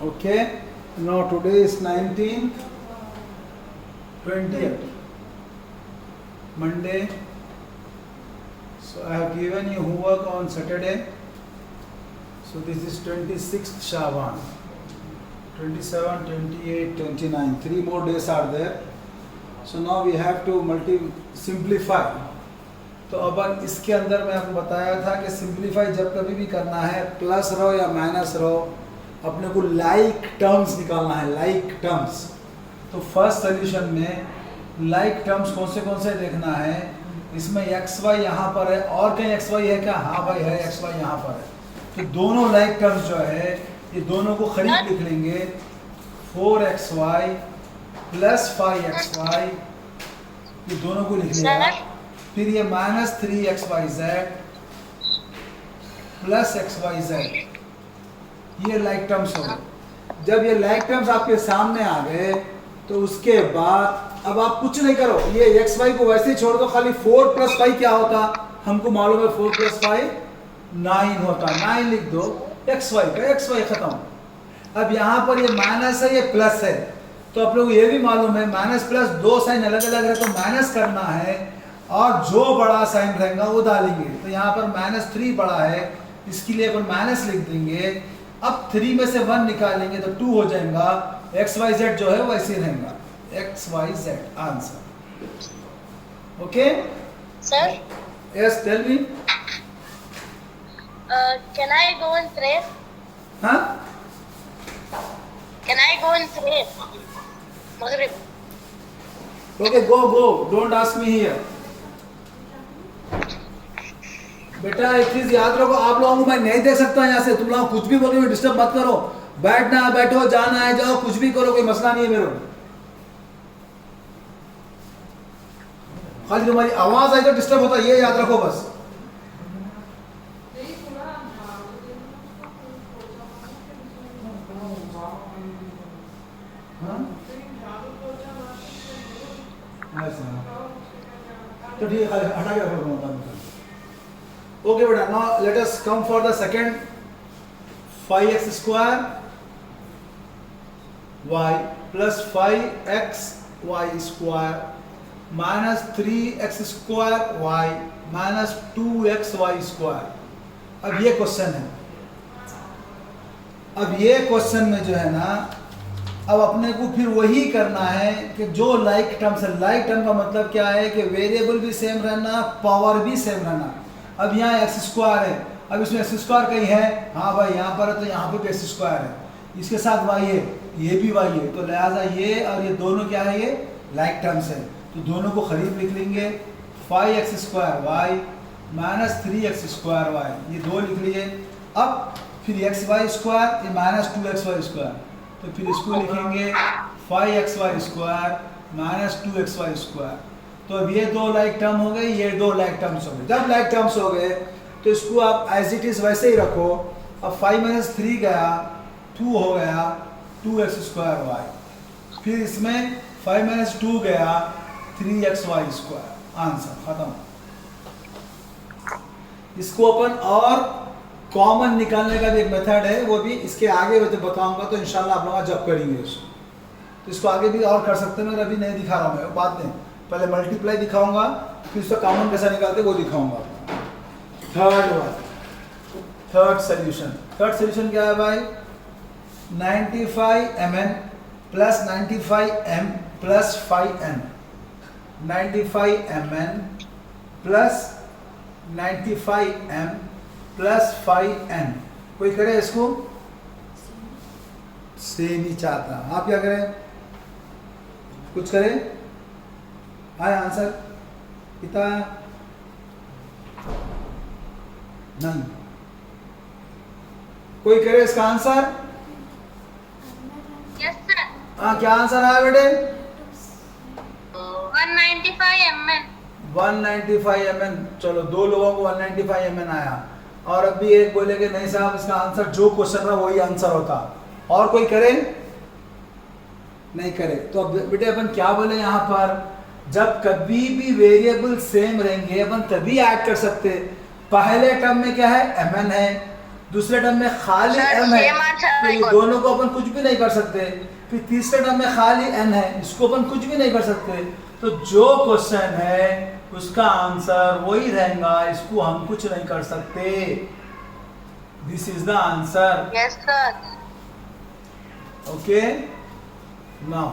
Okay, now today is 19th, 20th, Monday. So I have given you homework on Saturday. So this is 26th Shaban, 27, 28, 29. 3 more days are there. So now we have to simplify. तो अब इसके अंदर मैं आपको बताया था कि simplify जब कभी भी करना है, प्लस रहो या माइनस रहो, अपने को लाइक टर्म्स निकालना है, लाइक टर्म्स। तो फर्स्ट सोल्यूशन में लाइक टर्म्स कौन से देखना है। इसमें एक्स वाई यहाँ पर है, और कहीं एक्स वाई है क्या? हाँ भाई है, एक्स वाई यहाँ पर है। तो दोनों लाइक टर्म्स जो है ये दोनों को खरीद लिख लेंगे। 4xy प्लस 5xy, ये दोनों को लिख लिया। फिर ये माइनस 3xyz प्लस xyz, ये लाइक टर्म्स हो गए। जब ये लाइक टर्म्स आपके सामने आ गए तो उसके बाद अब आप कुछ नहीं करो, ये एक्स वाई को वैसे ही छोड़ दो। खाली 4 + 5 क्या होता, हमको मालूम है 4 + 5 9 होता। 9 लिख दो, एक्स वाई का एक्स वाई खत्म। अब यहाँ पर ये माइनस है, ये प्लस है, तो आप लोग को ये भी मालूम है माइनस प्लस दो साइन अलग अलग है, तो माइनस करना है और जो बड़ा साइन रहेगा वो डालेंगे। तो यहाँ पर -3 बड़ा है, इसके लिए अपन माइनस लिख देंगे। अब 3 में से 1 निकालेंगे तो 2 हो जाएगा। XYZ जो है वैसे रहेगा, XYZ answer. Okay Sir, yes, tell me. can I go and pray? हाँ, Can I go and pray? Maghrib. Okay, go don't ask me here. बेटा एक चीज याद रखो, आप लोगों को मैं नहीं देख सकता यहाँ से। तुम लोग कुछ भी बोलो, डिस्टर्ब मत करो। बैठना है बैठो, जाना है जाओ, कुछ भी करो, कोई मसला नहीं है मेरे। खाली तुम्हारी आवाज आई तो डिस्टर्ब होता है, ये याद रखो बस। तो ठीक है, हटा के रखो। ओके बेटा, now let us come for the second. 5x² y plus 5xy² minus 3x² y minus 2xy²। अब ये क्वेश्चन है। अब ये क्वेश्चन में जो है ना, अब अपने को फिर वही करना है कि जो लाइक टर्म्स है। लाइक टर्म का मतलब क्या है कि वेरिएबल भी सेम रहना, पावर भी सेम रहना। अब यहाँ x² है, अब इसमें x² कहीं है, हाँ भाई यहाँ पर है, तो यहाँ पे भी x² है। इसके साथ y है, ये भी y है, तो लिहाजा ये और ये दोनों क्या है, ये लाइक टर्म्स है। तो दोनों को खरीद लिख लेंगे। 5x² माइनस 3x² ये 2 लिख लिए। अब फिर xy², ये माइनस 2xy², तो फिर इसको लिखेंगे 5xy² माइनस 2xy²। तो अब ये 2 लाइक टर्म हो गए, ये 2 लाइक टर्म्स हो गए। जब लाइक टर्म्स हो गए तो इसको आप एज इट इज वैसे ही रखो। अब 5 - 3 गया, 2 हो गया 2x²y। फिर इसमें 5 - 2 गया 3xy²। आंसर खत्म। इसको अपन और कॉमन निकालने का भी एक मेथड है, वो भी इसके आगे मैं बताऊंगा, तो इंशाल्लाह आप लोग जब करेंगे इसको। तो इसको आगे भी और कर सकते हैं, मैं अभी नहीं दिखा रहा हूँ, मैं बाद में पहले मल्टीप्लाई दिखाऊंगा, फिर उसका कॉमन कैसा निकालते वो दिखाऊंगा। थर्ड सोल्यूशन क्या है भाई? 95mn plus 95m plus 5n। 95mn plus 95m plus 5n। कोई करे इसको? सेम ही चाहता। आप क्या करें? कुछ करें? आया आंसर? पिता नहीं। कोई करे इसका आंसर? Yes, sir. हाँ, क्या आंसर आया बेटे? 195 mn. 195mn। चलो, 2 लोगों को 195mn आया, और अभी एक बोले कि नहीं साहब इसका आंसर जो क्वेश्चन रहा वही आंसर होता। और कोई करे? नहीं करे। तो अब बेटे अपन क्या बोले यहाँ पर, जब कभी भी वेरिएबल सेम रहेंगे अपन तभी ऐड कर सकते। पहले टर्म में क्या है? mn है, दूसरे टर्म में खाली सर, m है, same answer तो I ये got. दोनों को अपन कुछ भी नहीं कर सकते। फिर तीसरे टर्म में खाली n है, इसको अपन कुछ भी नहीं कर सकते। तो जो क्वेश्चन है उसका आंसर वही रहेगा, इसको हम कुछ नहीं कर सकते। This is the answer. Yes, sir. Okay now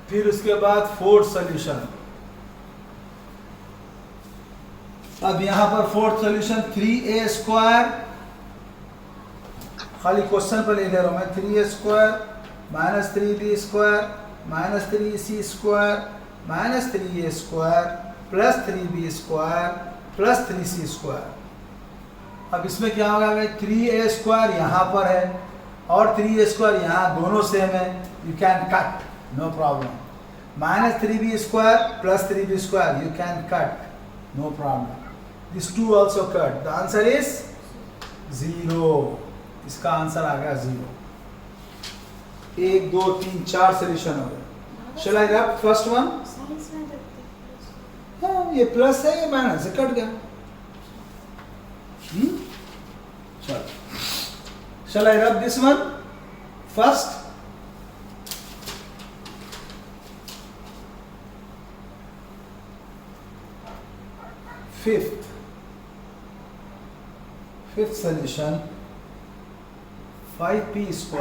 फिर उसके बाद फोर्थ सॉल्यूशन। अब यहां पर फोर्थ सॉल्यूशन 3a², खाली क्वेश्चन पर लिख रहा हूं मैं, 3a² minus 3b² minus 3c² minus 3a² plus 3b² plus 3c²। अब इसमें क्या होगा भाई, 3a² यहाँ पर है और 3a² यहाँ, दोनों सेम है, you can cut, no problem. Minus 3b² plus 3b², you can cut, no problem. This two also cut, the answer is 0। इसका आंसर आ गया 0। 1 2 3 4 सोल्यूशन हो गए। शैल आई रैप फर्स्ट वन? हाँ, ये प्लस है, ये माइनस से कट गया। चलो, shall I rub this one first? Fifth solution, 5p²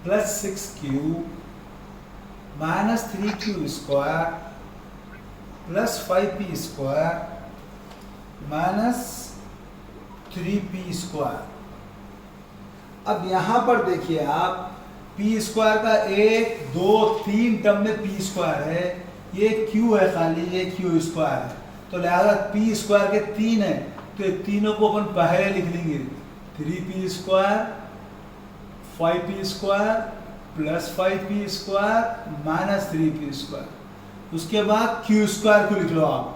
plus 6q minus 3q² plus 5p² minus 3p²। अब यहां पर देखिए आप, p² का 1 2 3 टर्म में p² है, ये q है खाली, ये q² है, तो लिहाजा p² के 3 है, तो ये तीनों को अपन पहले लिख लेंगे, 3p² 5p² plus 5p² minus 3p²। उसके बाद q² को लिख लो आप,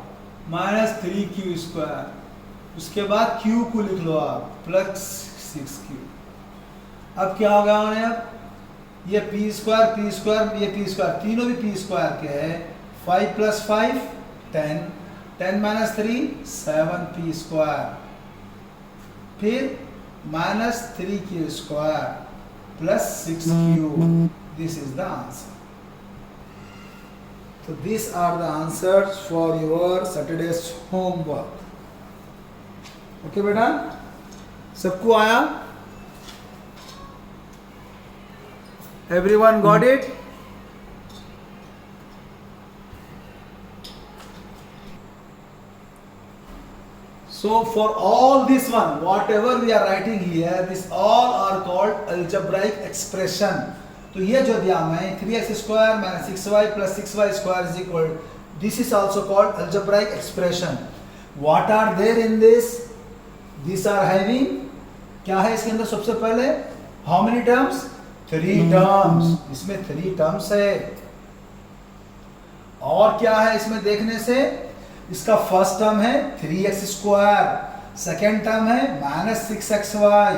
माइनस 3q²। उसके बाद q को लिख लो आप, प्लस 6q। अब क्या होगा उन्हें, अब ये p², ये p², तीनों भी p² के हैं। 5 प्लस 5 10, 10 माइनस 3 7p², फिर minus 3q² plus 6q। This is the answer. So these are the answers for your Saturday's homework. Okay बेटा, सबको आया? Everyone got it? So for all this one, whatever we are writing here, this all are called algebraic expression. तो ये जो दिया मैं 3x² minus 6y plus 6y² is equal, this is also called algebraic expression. What are there in this? These are having, क्या है इसके अंदर सबसे पहले, how many terms? 3 terms. इसमें 3 terms है। और क्या है इसमें देखने से, इसका फर्स्ट टर्म है 3x², सेकेंड टर्म है माइनस 6xy,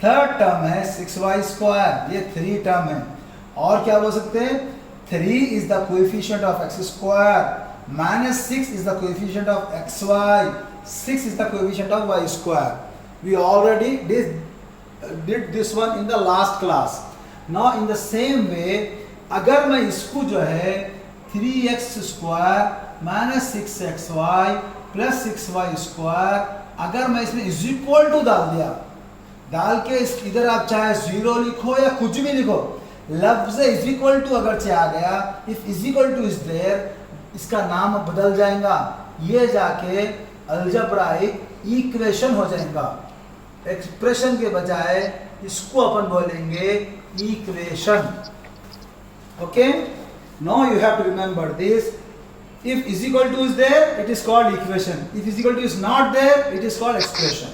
थर्ड टर्म है 6y², ये 3 टर्म है। और क्या बोल सकते हैं, 3 is the coefficient of x², minus 6 is the coefficient of xy, 6 is the coefficient of y². We already did this one in the last class. Now in the same way, अगर मैं इसको जो है 3x² minus 6xy plus 6y², अगर मैं इसमें is equal to डाल दिया, डाल के इधर आप चाहे 0 लिखो या कुछ भी लिखो, लफ्ज इज इक्वल टू अगर चाहे आ गया, if is equal to is there, इसका नाम बदल जाएगा, ये जाके अलजेब्राइक इक्वेशन हो जाएगा। एक्सप्रेशन के बजाय इसको अपन बोलेंगे equation. Okay, now you have to remember this, if is equal to is there, it is called equation. If is equal to is not there, it is called expression.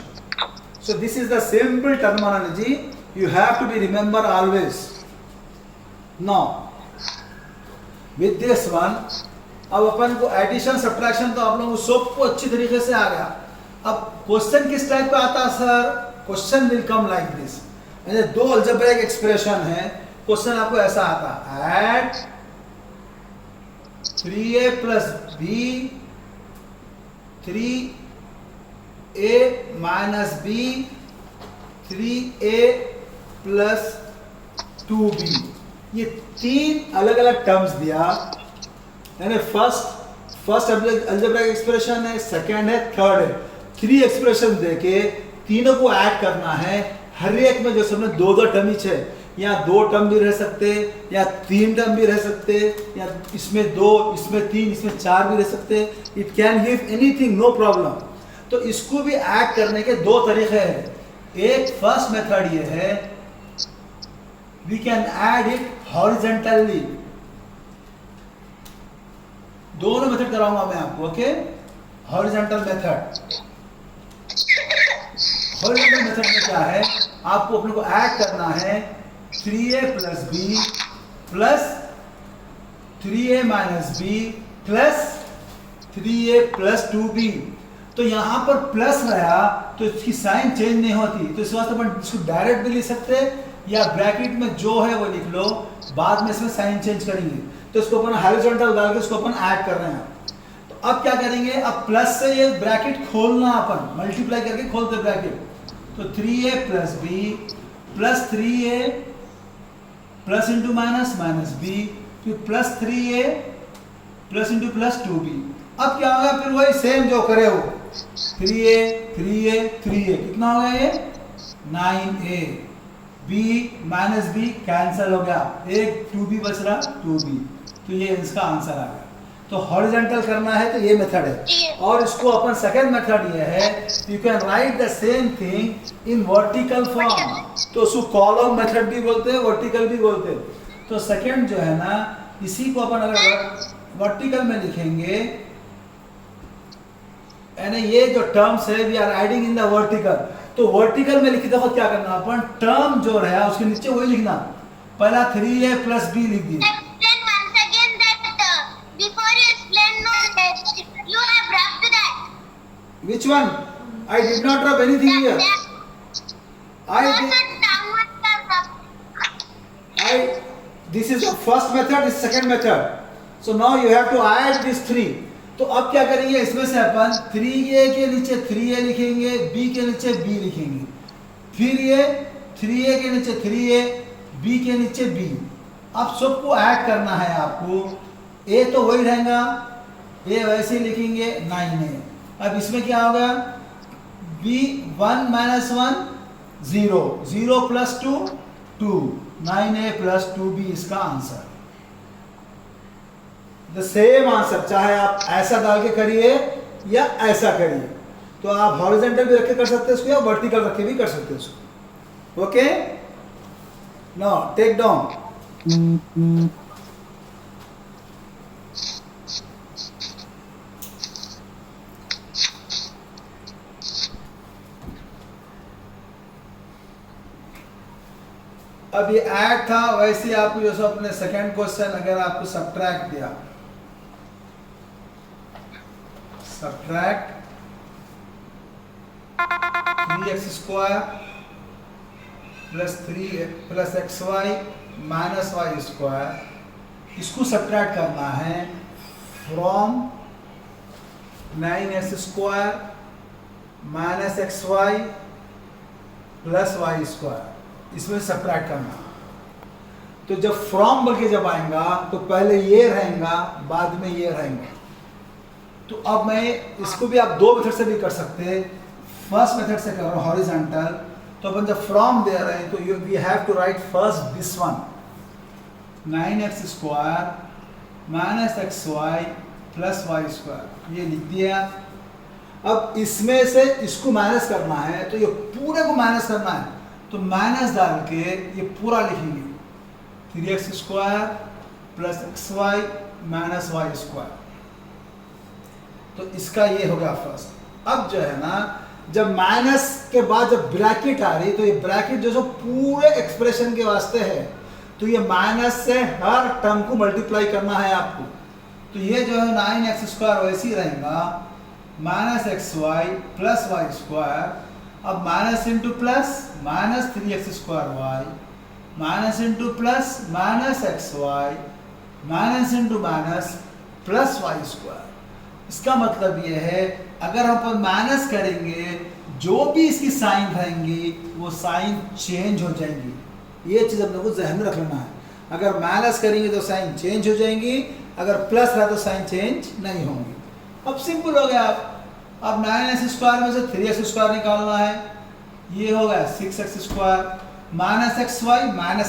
So this is the simple terminology you have to be remember always. Now with this one, अब अपन को addition subtraction तो आप लोगों को सबको अच्छी तरीके से आ गया। अब क्वेश्चन किस टाइप का आता है sir, question will come like this. जैसे 2 अलजेब्रिक एक्सप्रेशन है, क्वेश्चन आपको ऐसा आता, at 3a plus b 3 a minus b 3a plus 2b, ये तीन अलग अलग टर्म्स दिया, यानी फर्स्ट अलजेब्रिक एक्सप्रेशन है, सेकंड है, थर्ड है, 3 एक्सप्रेशन देके तीनों को ऐड करना है। हर एक में जो सबने दो दो टर्म ही है, या 2 टर्म भी रह सकते, या 3 टर्म भी रह सकते, या इसमें 2, इसमें 3, इसमें 4 भी रह सकते। It can give anything, no problem. तो इसको भी ऐड करने के 2 तरीके हैं। एक फर्स्ट मेथड ये है, we can add it horizontally. दोनों मेथड कराऊंगा मैं आपको, okay. Horizontal method, horizontal method में क्या है, आपको अपने को ऐड करना है 3a plus B plus 3a minus b plus 3a plus 2b। तो यहाँ पर प्लस रहा तो इसकी साइन चेंज नहीं होती, तो इस वास्ते अपन इसको डायरेक्ट भी लिख सकते या ब्रैकेट में जो है वो लिख लो, बाद में इसमें साइन चेंज करेंगे। तो इसको अपन हॉरिजॉन्टल डाल के इसको अपन ऐड कर रहे हैं। तो अब क्या करेंगे, अब प्लस से ये ब्रैकेट खोलना, अपन मल्टीप्लाई करके खोलते ब्रैकेट। तो 3a plus B plus 3a plus into minus minus B, फिर plus 3a plus into plus 2b। अब क्या होगा, फिर वही सेम जो करे वो 3a 3a 3a, कितना हो गया ये 9a, b minus B cancel हो गया, एक 2b बच रहा 2b। तो ये इसका आंसर आ गया। तो हॉरिजॉन्टल करना है तो ये मेथड है। और इसको अपन सेकंड मेथड ये है, you can write the same thing in vertical form. तो उसको कॉलम मेथड भी बोलते हैं, वर्टिकल भी बोलते हैं। तो सेकंड जो है ना, इसी को अपन अगर वर्टिकल में लिखेंगे, यानी ये जो टर्म्स है we are adding in the vertical. तो वर्टिकल में लिखते देखो क्या करना, अपन टर्म जो रहा उसके नीचे वही लिखना। पहला 3a प्लस b लिख दिए। Which one? I did not drop anything here. This is the first method, this is second method. So now you have to add these 3. तो अब क्या करेंगे, इसमें से अपन 3a के नीचे 3a लिखेंगे, b के नीचे b लिखेंगे, फिर ये 3a के नीचे 3a, b के नीचे b। अब सबको ऐड करना है आपको। a तो वही रहेगा, a वैसे ही लिखेंगे 9a। अब इसमें क्या होगा, b 1 minus 1 0, 0 plus 2 2, 9a plus 2b इसका आंसर। द सेम आंसर, चाहे आप ऐसा डाल के करिए या ऐसा करिए। तो आप हॉरिजॉन्टल भी रख के कर सकते हैं इसको, या वर्टिकल रख के भी कर सकते हैं इसको, ओके। Now take down. अब ये ऐड था, वैसे आपको जैसे अपने सेकंड क्वेश्चन अगर आपको सब्ट्रैक्ट दिया, subtract 3x square plus 3 plus xy minus y square, इसको सब्ट्रैक्ट करना है from 9x square minus xy plus y square, इसमें सब्ट्रैक्ट करना। तो जब फ्रॉम बोल के जब आएगा तो पहले ये रहेगा, बाद में ये रहेगा। तो अब मैं इसको भी आप 2 मेथड से भी कर सकते हैं। फर्स्ट मेथड से कर रहा हूँ हॉरिजॉन्टल, तो अपन जब फ्रॉम दे रहे हैं तो we have to write first this one, 9x square minus xy plus y square, ये लिख दिया। अब इसमें से इसको माइनस करना है, तो ये पूरे को माइनस करना है, तो माइनस डाल के ये पूरा लिखेंगे, 3x square plus xy minus y square. तो इसका ये हो गया फर्स्ट। अब जो है ना, जब माइनस के बाद जब ब्रैकेट आ रही, तो ये ब्रैकेट जो पूरे एक्सप्रेशन के वास्ते है, तो ये माइनस से हर टर्म को मल्टीप्लाई करना है आपको। तो ये जो है 9x स्क्वायर वैसे ही रहेगा, minus xy plus y square. अब minus into plus minus 3x square y minus into plus minus xy minus into minus plus y square. इसका मतलब ये है अगर हम अपन माइनस करेंगे जो भी इसकी साइन रहेंगी वो साइन चेंज हो जाएंगी। ये चीज़ अपने को जहन में रख लेना है। अगर माइनस करेंगे तो साइन चेंज हो जाएंगी, अगर प्लस रहा तो साइन चेंज नहीं होंगी। अब सिंपल हो गया। अब 9x² में से 3x² निकालना है। ये हो गया 6x² माइनस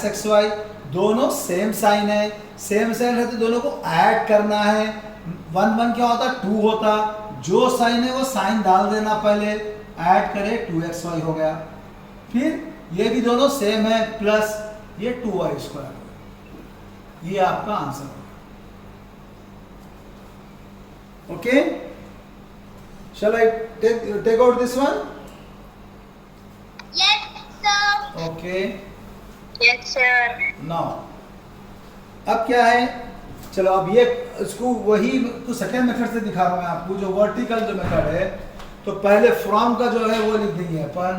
एक्स वाई दोनों सेम साइन है। सेम साइन है तो दोनों को ऐड करना है। 1 1 क्या होता, 2 होता। जो साइन है वो साइन डाल देना, पहले ऐड करे 2xy हो गया। फिर ये भी दोनों सेम है, प्लस ये 2y²। ये आपका आंसर है। Okay, shall I take out this one? Yes, sir. Okay. Yes, sir. Now, अब क्या है, चलो अब ये इसको वही तो सेकेंड मेथड से दिखा रहा हूँ मैं आपको। जो वर्टिकल जो मेथड है, तो पहले फ्रॉम का जो है वो लिख देंगे अपन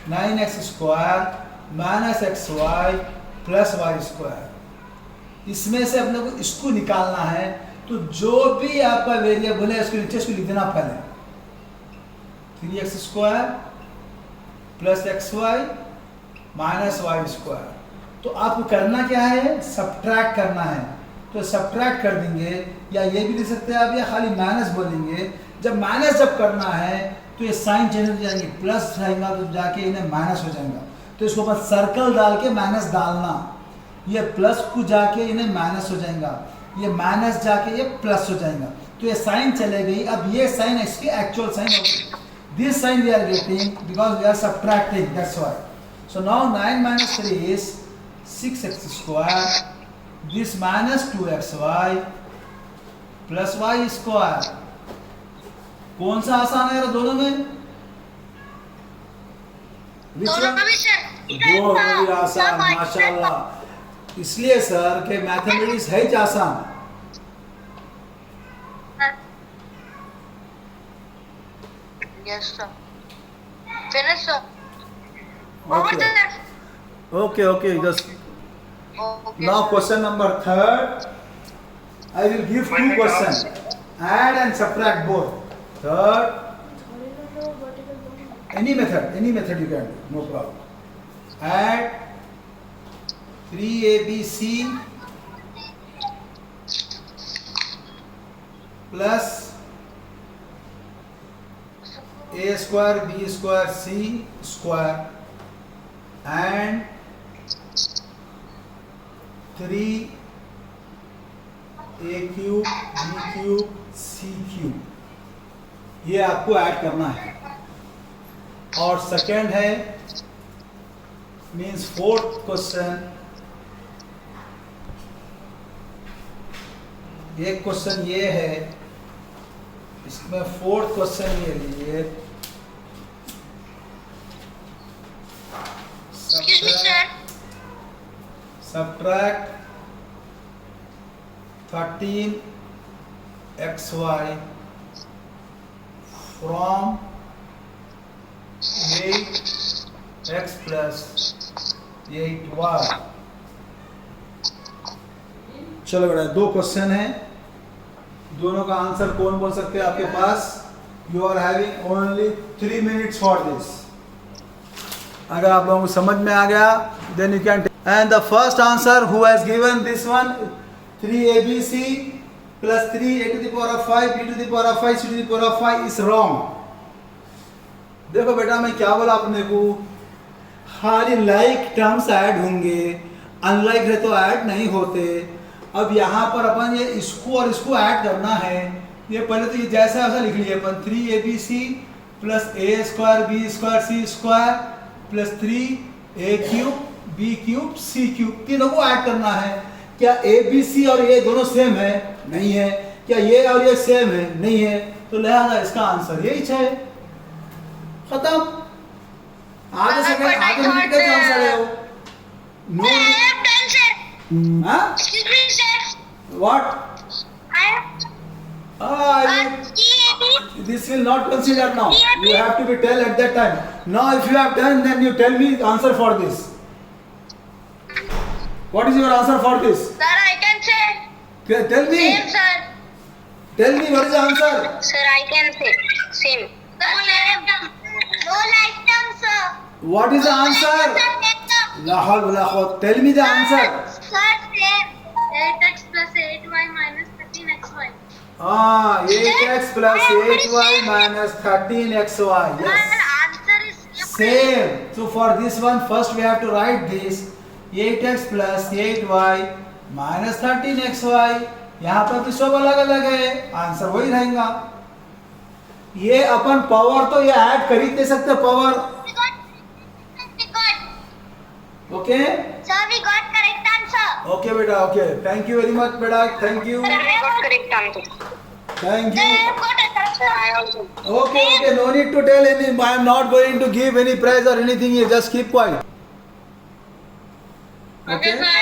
9x² minus xy plus y²। इसमें से अपने को इसको निकालना है। तो जो भी आपका वेरिएबल है इसको नीचे इसको लिख देना पहले 3x² plus xy minus y²। तो आपको करना क्या है, सब्ट्रैक्ट करना है। तो सब्ट्रैक्ट कर देंगे, या ये भी लिख सकते हैं आप, या खाली माइनस बोलेंगे। जब माइनस जब करना है तो ये साइन चेंज हो जाएंगे, प्लस रहेगा तो जाके इन्हें माइनस हो जाएगा। तो इसको बस सर्कल डाल के माइनस डालना। ये प्लस को जाके इन्हें माइनस हो जाएगा, ये माइनस जाके ये प्लस हो जाएगा। तो ये साइन चले गई। अब ये साइन इसकी एक्चुअल साइन होगी। This sign we are getting because we are subtracting, that's why. So now 9 minus 3 is 6x²। This minus 2xy plus y²। कौन सा आसान है दोनों में? दोनों भी सर। बहुत आसान, माशाल्लाह। इसलिए सर के मैथमेटिक्स है ही आसान। Yes, sir. Finish, sir. Okay, just Okay, now sir. question number 3rd. I will give 2 questions. Add and subtract both. Third, any method you can do, no problem. Add 3abc plus a² b² c² and 3a³ b³ c³। ये आपको add करना है। और second है means 4th question. एक question ये है, इसमें 4th क्वेश्चन ये लीजिए। Excuse me, sir. Subtract 13xy from 8x plus 8y। चलो बेटा, 2 क्वेश्चन है, दोनों का आंसर कौन बोल सकते हैं आपके पास? You are having only 3 minutes for this. अगर आप लोगों को समझ में आ गया then you can. And the first answer who has given this one 3abc plus 3a⁵ b⁵ c⁵ is wrong। देखो बेटा, मैं क्या बोला अपने को, खाली लाइक टर्म्स ऐड होंगे, अनलाइक है तो ऐड नहीं होते। अब यहाँ पर अपन ये इसको और इसको ऐड करना है। ये पहले तो ये जैसा वैसा लिख लीजिए अपन 3abc plus a² b² c² plus 3a³ b³ c³। तीनों को ऐड करना है। क्या ए बी सी और ये दोनों सेम है? नहीं है। क्या ये और ये सेम है? नहीं है। तो लिहाजा इसका आंसर यही है। खत्म। आगे से आगे मिनट का आंसर है वो। No. I have done, sir. हाँ? Excuse me, sir. What? I have. This will not consider now. You have to be tell at that time. Now, if you have done, then you tell me the answer for this. What is your answer for this? Sir, I can say. Tell me. Same, sir. Tell me what is the answer. Sir, I can say. Same. No like terms, sir. What is the answer? La hawla wala quwwata. Tell me the answer. Sir, same. 8x plus 8y minus 13xy. 8x plus 8y minus 13xy. Yes. Sir, answer is Same. So for this one, first we have to write this 8x plus 8y minus 13xy. यहाँ पर भी सब अलग अलग है, answer वही रहेगा। ये अपन पावर तो ये ऐड कर ही दे सकते power. We got. Okay Sir, we got correct answer. Okay बेटा, okay, thank you very much बेटा, thank you, Sir, we got correct answer. Thank Sir, you. I got it. I also. Okay, okay, no need to tell any. I am not going to give any prize or anything. You just keep quiet. Okay. sir.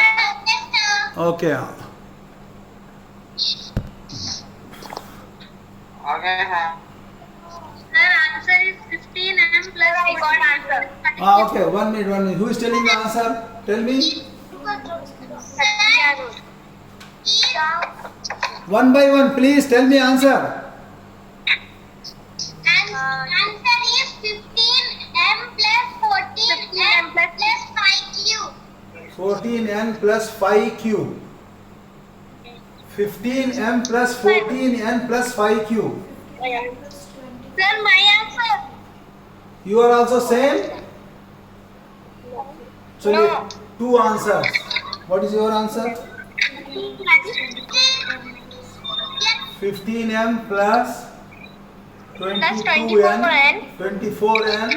Yes, sir. Okay. Okay, sir. Sir, answer is 15m plus I got answer. Okay. 1 minute. 1 minute. Who is telling the answer? Tell me. One by one, please tell me answer. Answer is 15m plus 14m plus 5q. 14n plus 5q. 15m plus 14n plus 5q. Sir, my answer. You are also same. So No. you two answers. What is your answer? 15m plus 22n 24n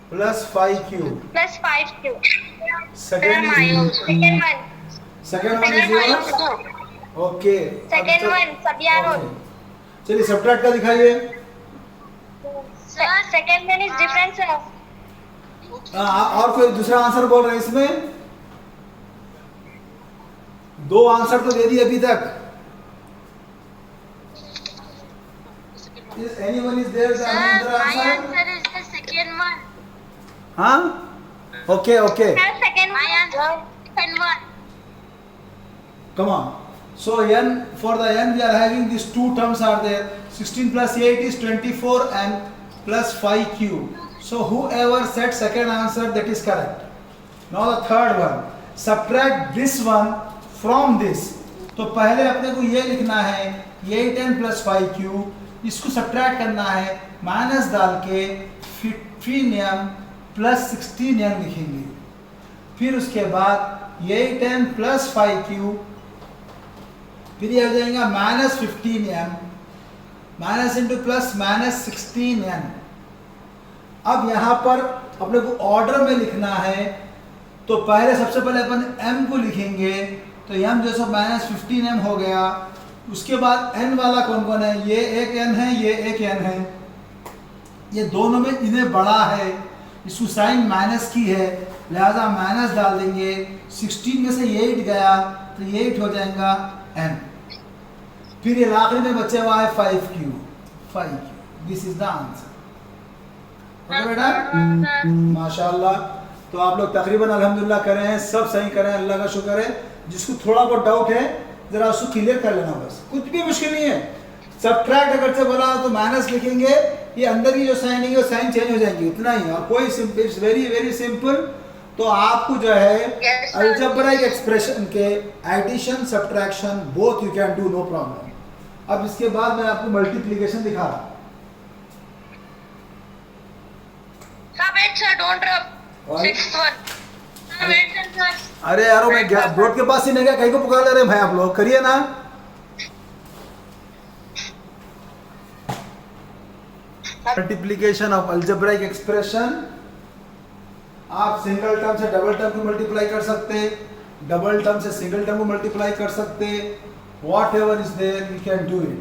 plus 5q. Plus 5q. Second is Second one. second one is yours. Okay. Second अब one, Sabiyano. okay. चलिए subtract का दिखाइए। Sir, second one is different, sir. और कोई दूसरा answer बोल रहे हैं इसमें? दो आंसर तो दे दिए अभी तक। Is anyone is there? Sir, Another my answer? answer is the second one. हाँ? Okay, okay. Sir, second my answer. Second one. Come on. So n, for the n we are having these two terms are there. 16 plus 8 is 24 and plus 5q. So whoever said second answer, that is correct. Now the third one. Subtract this one from this. तो पहले अपने को ये लिखना है 8n plus 5q, इसको subtract करना है, माइनस डाल के 15m plus 16n लिखेंगे। फिर उसके बाद 8n plus 5q, फिर ये आ जाएगा minus 15m minus into plus minus 16n। अब यहाँ पर अपने को ऑर्डर में लिखना है, तो पहले सबसे पहले अपन m को लिखेंगे, तो m जैसा माइनस 15m हो गया। उसके बाद n वाला कौन कौन है? ये एक n है, ये एक n है, ये दोनों में इन्हें बड़ा है, इसको साइन माइनस की है, लिहाजा माइनस डाल देंगे। 16 में से 8 गया तो 8 हो जाएगा n। फिर ये आखिरी में बचे हुआ है 5q। This is the answer. Okay बेटा, माशाल्लाह। तो आप लोग तकरीबन अल्हम्दुलिल्लाह कर रहे हैं, सब सही कर रहे हैं, अल्लाह का शुक्र है। जिसको थोड़ा बहुत डाउट है जरा उसको क्लियर कर लेना, बस कुछ भी मुश्किल नहीं है। सब्ट्रैक्ट अगर से बोला तो माइनस लिखेंगे, ये अंदर की जो साइन है वो साइन चेंज हो जाएंगी, उतना ही। और कोई simple, it's very very simple. तो आपको जो है अलजेब्राइक एक्सप्रेशन के addition subtraction both you can do, no problem. अब इसके बाद मैं आपको मल्टीप्लिकेशन दिखा रहा हूँ। Wait, sir, don't drop. What? Sixth one. Wait, sir. अरे यारो, मैं बोर्ड के पास ही नहीं गया, कहीं को पुकार ले रहे हैं भाई आप लोग, करिए ना। मल्टीप्लिकेशन ऑफ अलजेब्राइक एक्सप्रेशन, आप सिंगल टर्म से डबल टर्म को मल्टीप्लाई कर सकते, डबल टर्म से सिंगल टर्म को मल्टीप्लाई कर सकते, whatever is there you can do it.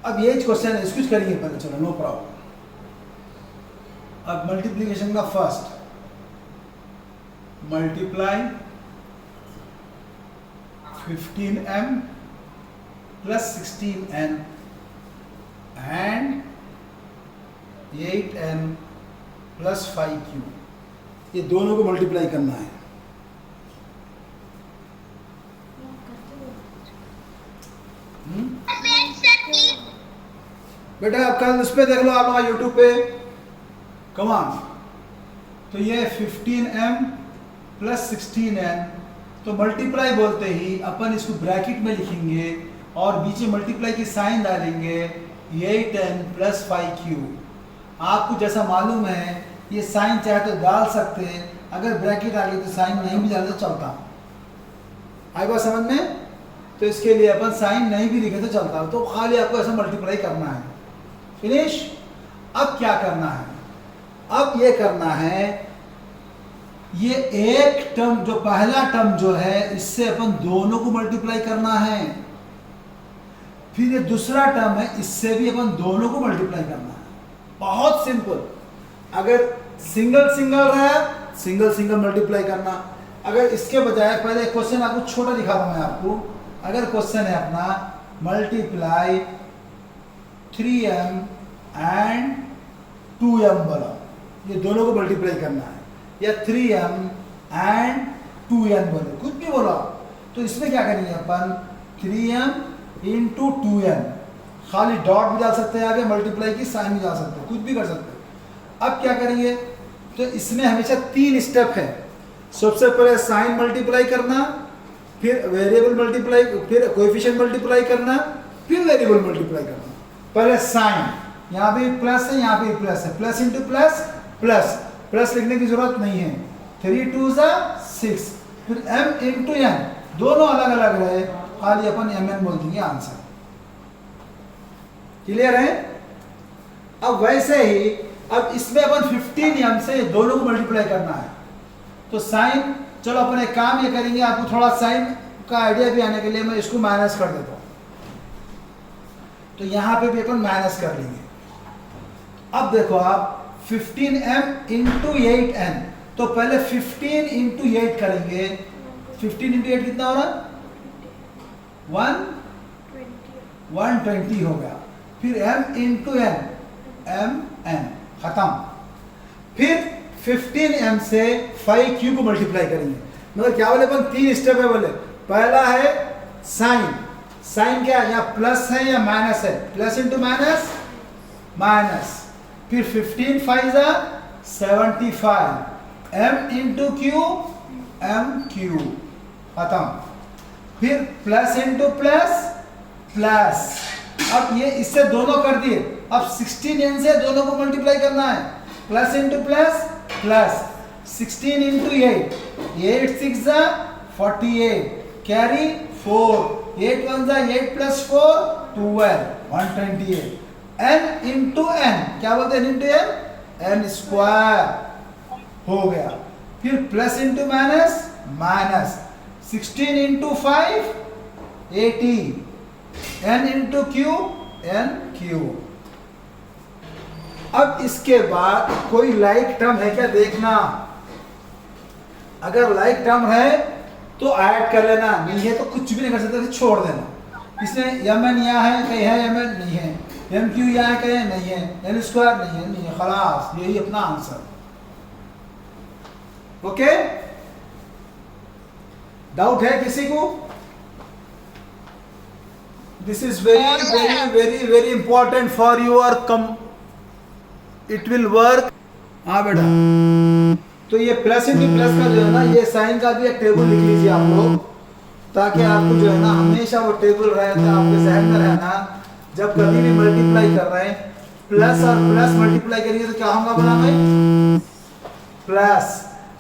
अब ये क्वेश्चन है, इसको करिए पहले, चलो नो प्रॉब्लम। अब मल्टीप्लिकेशन का first, multiply 15m plus 16n and 8n plus 5q, ये दोनों को मल्टीप्लाई करना है। बेटा आप कल उस पर देख लो, आप लोग यूट्यूब पे, कमान। तो ये 15m प्लस 16n, तो मल्टीप्लाई बोलते ही अपन इसको ब्रैकेट में लिखेंगे और बीच में मल्टीप्लाई की साइन डालेंगे, 8n प्लस 5q। आपको जैसा मालूम है ये साइन चाहे तो डाल सकते हैं, अगर ब्रैकेट आ गई तो साइन नहीं भी डाले तो चलता। आई बात समझ में? तो इसके लिए अपन साइन नहीं भी लिखे तो चलता, तो खाली आपको ऐसा मल्टीप्लाई करना है। फिनिश। अब क्या करना है? अब ये करना है, ये एक टर्म जो पहला टर्म जो है इससे अपन दोनों को मल्टीप्लाई करना है, फिर ये दूसरा टर्म है इससे भी अपन दोनों को मल्टीप्लाई करना है। बहुत सिंपल। अगर सिंगल सिंगल रहा, सिंगल सिंगल मल्टीप्लाई करना। अगर इसके बजाय पहले क्वेश्चन आपको छोटा दिखा रहा हूं मैं आपको। अगर क्वेश्चन है अपना मल्टीप्लाई 3m एंड 2m बोला, ये दोनों को मल्टीप्लाई करना है, या 3m एंड 2n बोलो, कुछ भी बोलो। तो इसमें क्या करेंगे अपन, 3m इंटू 2n, खाली डॉट भी डाल सकते हैं आगे, मल्टीप्लाई की साइन भी डाल सकते हैं, कुछ भी कर सकते हैं। अब क्या करेंगे, तो इसमें हमेशा 3 स्टेप है। सबसे पहले साइन मल्टीप्लाई करना, फिर वेरिएबल मल्टीप्लाई, फिर कोएफिशिएंट मल्टीप्लाई करना, फिर वेरिएबल मल्टीप्लाई करना। पहले साइन, यहाँ पे प्लस है, यहाँ पे प्लस है, plus into plus, plus plus लिखने की जरूरत नहीं है, 3 2 6, फिर m इंटू n, दोनों अलग अलग रहे, खाली अपन mn बोल देंगे आंसर। क्लियर है? अब वैसे ही अब इसमें अपन 15m से दोनों को मल्टीप्लाई करना है। तो साइन, चलो अपन एक काम ये करेंगे, आपको थोड़ा साइन का आइडिया भी आने के लिए मैं इसको माइनस कर देता हूं। तो यहां पे भी अपन माइनस कर लेंगे। अब देखो आप 15m इंटू 8n, तो पहले 15 इंटू 8 करेंगे। 15 इंटू 8 कितना हो रहा? 120 हो गया। फिर m इंटू n, mn, खत्म। फिर 15m से 5q को मल्टीप्लाई करेंगे। मतलब क्या बोले अपन, 3 स्टेप है बोले। पहला है साइन, साइन क्या है, या प्लस है या माइनस है, प्लस इंटू माइनस, माइनस। फिर 15 5 75, m इंटू q, mq, खत्म। फिर प्लस इंटू प्लस, प्लस। अब ये इससे दोनों कर दिए, अब 16n से दोनों को मल्टीप्लाई करना है, plus into plus, plus 16 into 8, 8 6 48, carry 4, 8 1 8 plus 4 12, 128, n into n, क्या बोलते हैं n into n, n square हो गया। फिर plus into minus, minus 16 into 5 80, n into q, n q। अब इसके बाद कोई लाइक टर्म है क्या देखना, अगर लाइक टर्म है तो ऐड कर लेना, नहीं है तो कुछ भी नहीं कर सकते, छोड़ देना। इसमें mn यहाँ है, कहीं है mn, नहीं है, mq यहाँ है, कहीं नहीं है, n स्क्वायर नहीं है, खलास, यही अपना आंसर। ओके, डाउट है किसी को? This is very very very very important for your it will work. हाँ बेटा, तो ये प्लस इंटू प्लस का जो है ना, ये साइन का भी एक टेबल लिख लीजिए आप लोग, ताकि आपको जो है ना हमेशा वो टेबल रहे, आपके जहन में रहना। जब कभी भी मल्टीप्लाई कर रहे हैं, प्लस और प्लस मल्टीप्लाई करेंगे तो क्या होगा बोला भाई, प्लस।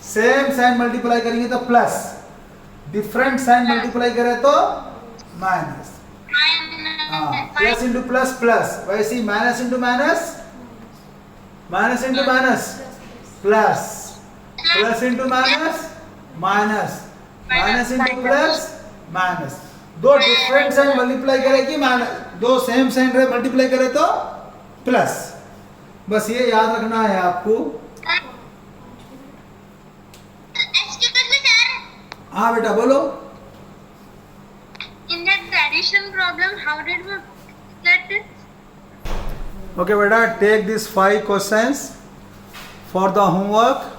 सेम साइन मल्टीप्लाई करेंगे तो प्लस, डिफरेंट साइन मल्टीप्लाई करें तो minus. Plus into plus, plus. वैसे ही minus into minus, minus into minus, plus. Plus into minus, minus. Minus into plus, minus. दो डिफरेंट साइन मल्टीप्लाई करे कि minus, दो सेम साइन रहे मल्टीप्लाई करे तो प्लस। बस ये याद रखना है आपको। हाँ बेटा बोलो। In that addition problem, how did we get it? Okay, beta, take these 5 questions for the homework.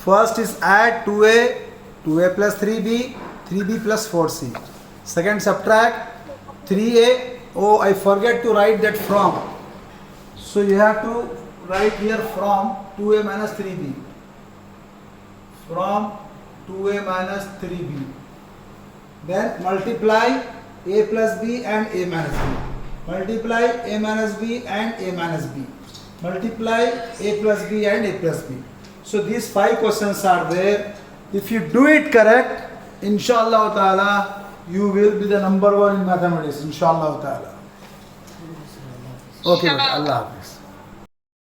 First is add 2a plus 3b, 3b plus 4c. Second, subtract 3a. Oh, I forget to write that from. So you have to write here from 2a minus 3b. From 2a minus 3b. Then multiply a plus b and a minus b. Multiply a minus b and a minus b. Multiply a plus b and a plus b. So these 5 questions are there. If you do it correct, inshallah ta'ala, you will be the number 1 in mathematics, inshallah ta'ala. Okay, Allah Hafiz.